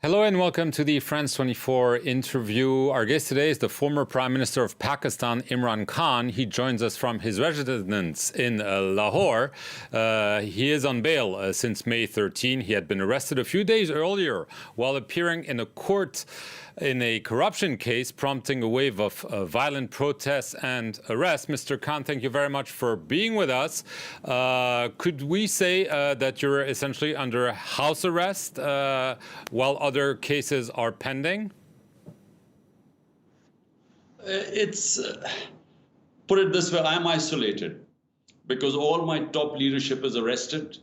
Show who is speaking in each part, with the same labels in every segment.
Speaker 1: Hello and welcome to the France 24 interview. Our guest today is the former Prime Minister of Pakistan, Imran Khan. He joins us from his residence in Lahore. He is on bail since May 13. He had been arrested a few days earlier while appearing in a court in a corruption case, prompting a wave of violent protests and arrests. Mr. Khan, thank you very much for being with us. Could we say that you're essentially under house arrest while other cases are pending?
Speaker 2: Put it this way, I'm isolated because all my top leadership is arrested.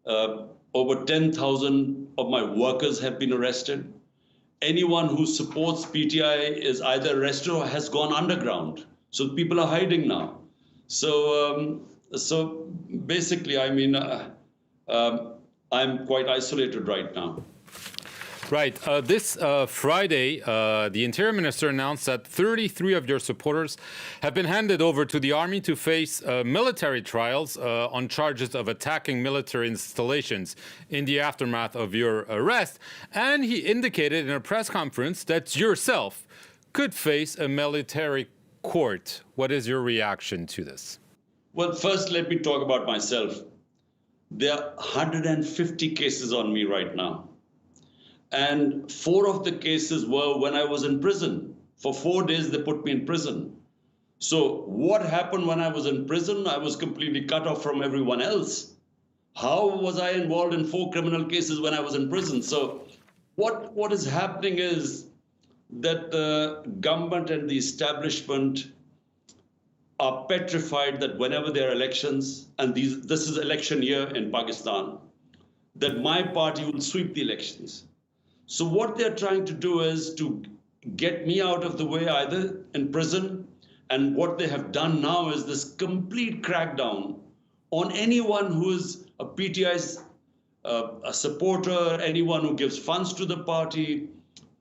Speaker 2: Over 10,000 of my workers have been arrested. Anyone who supports PTI is either arrested or has gone underground. So people are hiding now. So basically, I mean, I'm quite isolated right now.
Speaker 1: Right. This Friday, the Interior Minister announced that 33 of your supporters have been handed over to the army to face military trials on charges of attacking military installations in the aftermath of your arrest. And he indicated in a press conference that yourself could face a military court. What is your reaction to this?
Speaker 2: Well, first, let me talk about myself. There are 150 cases on me right now. And 4 of the cases were when I was in prison. For 4 days, they put me in prison. So what happened when I was in prison? I was completely cut off from everyone else. How was I involved in 4 criminal cases when I was in prison? So what is happening is that the government and the establishment are petrified that whenever there are elections, and this is election year in Pakistan, that my party will sweep the elections. So what they're trying to do is to get me out of the way, either in prison, and what they have done now is this complete crackdown on anyone who is a PTI's a supporter, anyone who gives funds to the party,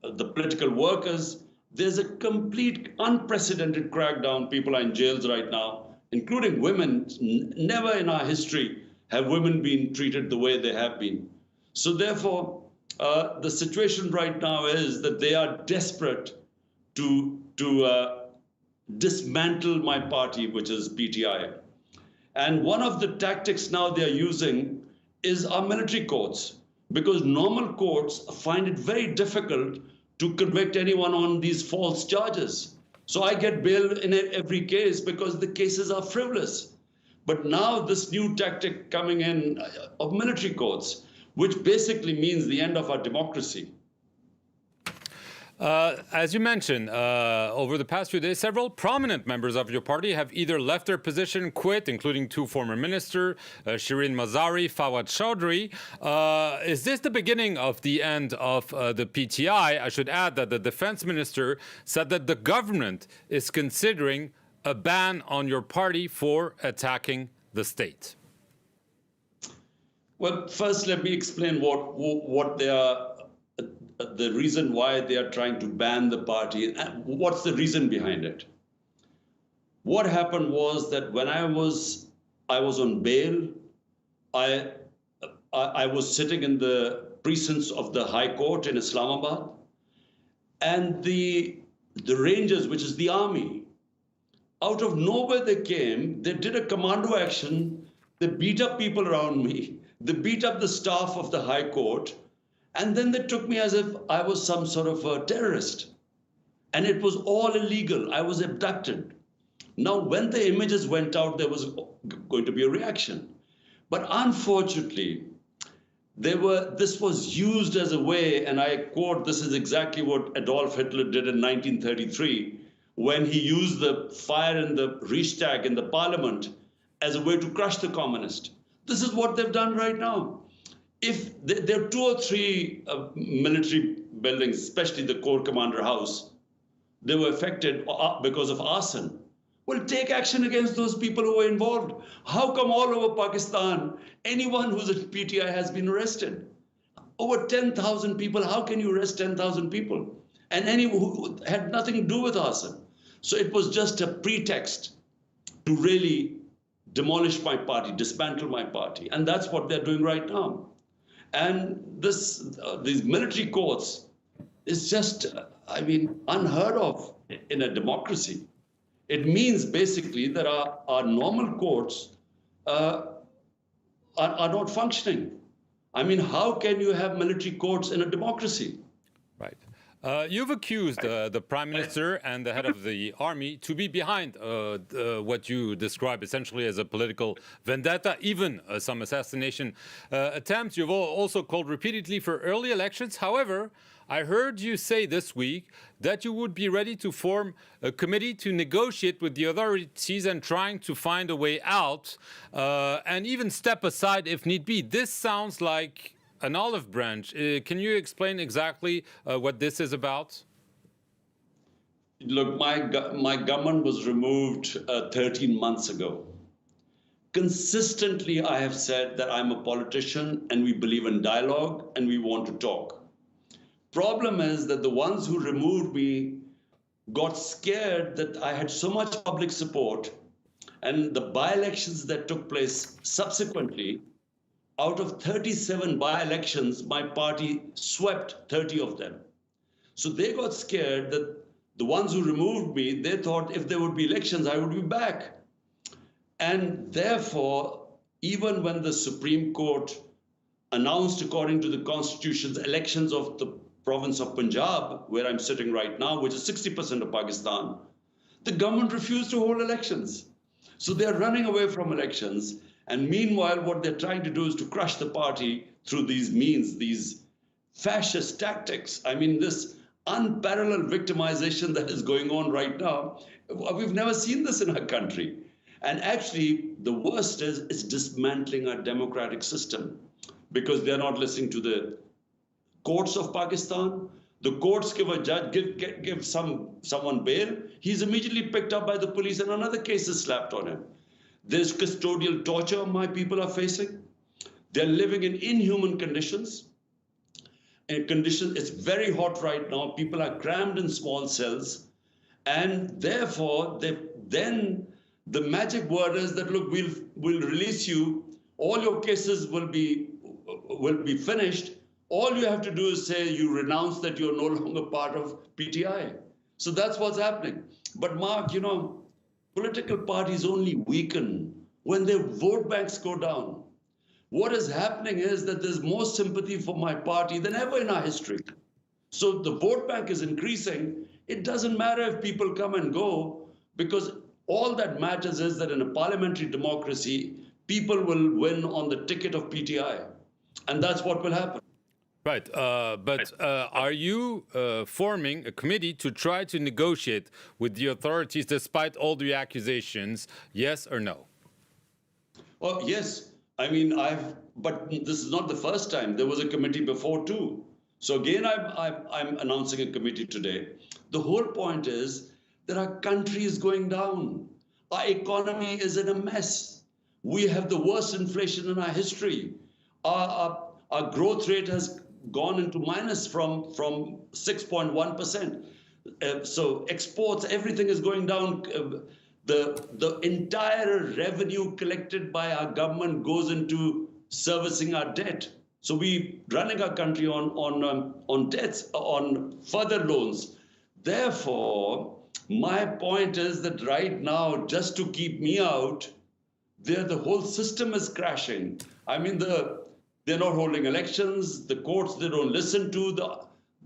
Speaker 2: the political workers. There's a complete unprecedented crackdown. People are in jails right now, including women. Never in our history have women been treated the way they have been. So therefore, the situation right now is that they are desperate to dismantle my party, which is PTI. And one of the tactics now they are using is our military courts, because normal courts find it very difficult to convict anyone on these false charges. So I get bail in every case because the cases are frivolous. But now this new tactic coming in of military courts, which basically means the end of our democracy.
Speaker 1: As you mentioned, over the past few days, several prominent members of your party have either left their position, quit, including 2 former ministers, Shireen Mazari, Fawad Chaudhry. Is this the beginning of the end of the PTI? I should add that the defense minister said that the government is considering a ban on your party for attacking the state.
Speaker 2: Well, first, let me explain what they are, the reason why they are trying to ban the party. What's the reason behind it? What happened was that when I was on bail, I was sitting in the precincts of the High Court in Islamabad, and the Rangers, which is the army, out of nowhere they came. They did a commando action. They beat up people around me. They beat up the staff of the High Court, and then they took me as if I was some sort of a terrorist. And it was all illegal. I was abducted. Now, when the images went out, there was going to be a reaction. But unfortunately, this was used as a way, and I quote, this is exactly what Adolf Hitler did in 1933, when he used the fire in the Reichstag, in the parliament, as a way to crush the communists. This is what they've done right now. If there are 2 or 3 military buildings, especially the Corps Commander House, they were affected because of arson. Well, take action against those people who were involved. How come all over Pakistan, anyone who's at PTI has been arrested? Over 10,000 people, how can you arrest 10,000 people? And anyone who had nothing to do with arson. So it was just a pretext to really demolish my party, dismantle my party. And that's what they're doing right now. And these military courts is just, unheard of in a democracy. It means basically that our normal courts are not functioning. I mean, how can you have military courts in a democracy?
Speaker 1: Right. You've accused the Prime Minister and the head of the army to be behind what you describe essentially as a political vendetta, even some assassination attempts. You've also called repeatedly for early elections. However, I heard you say this week that you would be ready to form a committee to negotiate with the authorities and trying to find a way out and even step aside if need be. This sounds like an olive branch. Can you explain exactly what this is about?
Speaker 2: Look, my government was removed 13 months ago. Consistently, I have said that I'm a politician and we believe in dialogue and we want to talk. Problem is that the ones who removed me got scared that I had so much public support, and the by-elections that took place subsequently, out of 37 by-elections, my party swept 30 of them. So they got scared that the ones who removed me, they thought if there would be elections, I would be back. And therefore, even when the Supreme Court announced, according to the Constitution's elections of the province of Punjab, where I'm sitting right now, which is 60% of Pakistan, the government refused to hold elections. So they're running away from elections. And meanwhile, what they're trying to do is to crush the party through these means, these fascist tactics. I mean, this unparalleled victimization that is going on right now, we've never seen this in our country. And actually, the worst is it's dismantling our democratic system because they're not listening to the courts of Pakistan. The courts give a judge, give someone bail. He's immediately picked up by the police and another case is slapped on him. There's custodial torture my people are facing. They're living in inhuman conditions. It's very hot right now. People are crammed in small cells. And therefore, then the magic word is that, look, we'll release you. All your cases will be finished. All you have to do is say you renounce that you're no longer part of PTI. So that's what's happening. But Mark, political parties only weaken when their vote banks go down. What is happening is that there's more sympathy for my party than ever in our history. So the vote bank is increasing. It doesn't matter if people come and go, because all that matters is that in a parliamentary democracy, people will win on the ticket of PTI. And that's what will happen.
Speaker 1: Right, but are you forming a committee to try to negotiate with the authorities despite all the accusations, yes or no?
Speaker 2: Oh, yes. I mean, but this is not the first time. There was a committee before too. So again, I'm announcing a committee today. The whole point is that our country is going down. Our economy is in a mess. We have the worst inflation in our history. Our growth rate has gone into minus from 6.1%. So exports, everything is going down. The entire revenue collected by our government goes into servicing our debt. So we running our country on debts, on further loans. Therefore, my point is that right now, just to keep me out, the whole system is crashing. I mean, they're not holding elections. The courts, they don't listen to.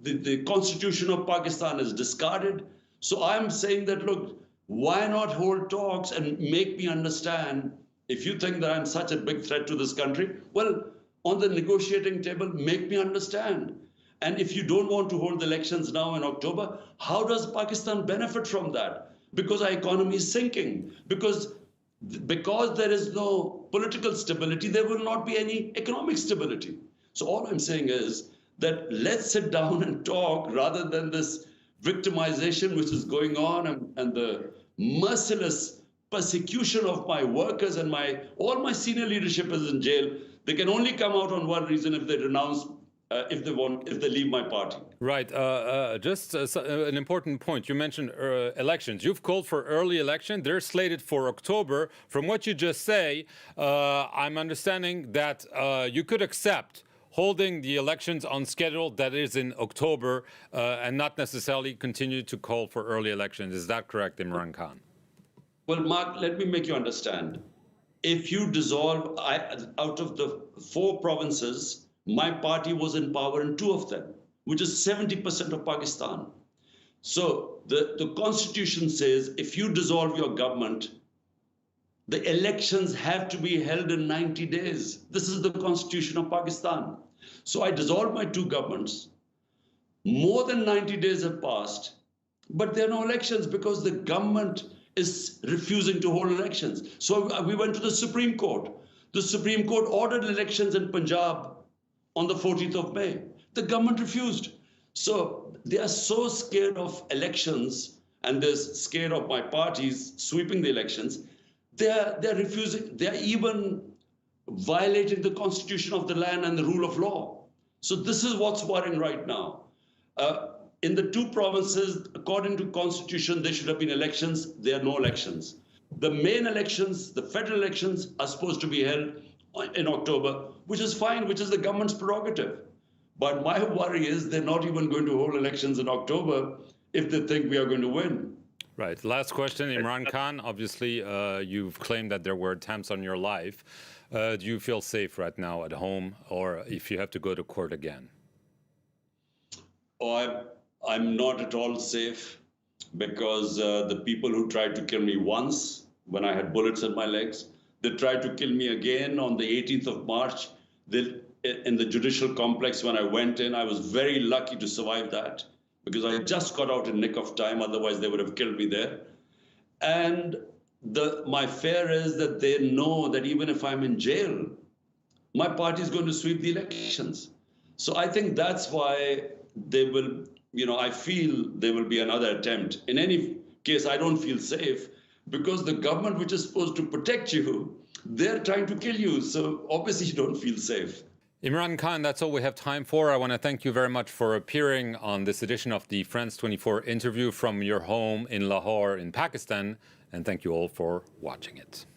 Speaker 2: The Constitution of Pakistan is discarded. So I'm saying that, look, why not hold talks and make me understand? If you think that I'm such a big threat to this country, well, on the negotiating table, make me understand. And if you don't want to hold the elections now in October, how does Pakistan benefit from that? Because our economy is sinking. Because there is no political stability, there will not be any economic stability. So all I'm saying is that let's sit down and talk rather than this victimization which is going on and the merciless persecution of my workers and all my senior leadership is in jail. They can only come out on one reason: if they renounce, if they leave my party.
Speaker 1: Right. Just an important point. You mentioned elections. You've called for early election. They're slated for October. From what you just say, I'm understanding that you could accept holding the elections on schedule, that is in October, and not necessarily continue to call for early elections. Is that correct, Imran Khan?
Speaker 2: Well, Mark, let me make you understand. If you dissolve, out of the 4 provinces, my party was in power in 2 of them, which is 70% of Pakistan. So the constitution says if you dissolve your government, the elections have to be held in 90 days. This is the constitution of Pakistan. So I dissolved my 2 governments. More than 90 days have passed, but there are no elections because the government is refusing to hold elections. So we went to the Supreme Court. The Supreme Court ordered elections in Punjab on the 14th of May. The government refused. So they are so scared of elections and they're scared of my parties sweeping the elections. They're refusing. They're even violating the constitution of the land and the rule of law. So this is what's worrying right now. In the 2 provinces, according to constitution, there should have been elections. There are no elections. The main elections, the federal elections, are supposed to be held in October, which is fine, which is the government's prerogative. But my worry is they're not even going to hold elections in October if they think we are going to win.
Speaker 1: Right. Last question, Imran Khan. Obviously, you've claimed that there were attempts on your life. Do you feel safe right now at home, or if you have to go to court again?
Speaker 2: Oh, I'm not at all safe because the people who tried to kill me once when I had bullets in my legs, they tried to kill me again on the 18th of March. In the judicial complex when I went in, I was very lucky to survive that because I just got out in nick of time. Otherwise, they would have killed me there. And my fear is that they know that even if I'm in jail, my party is going to sweep the elections. So I think that's why they will, I feel there will be another attempt. In any case, I don't feel safe because the government, which is supposed to protect you, they're trying to kill you. So obviously you don't feel safe.
Speaker 1: Imran Khan, that's all we have time for. I want to thank you very much for appearing on this edition of the France 24 interview from your home in Lahore in Pakistan. And thank you all for watching it.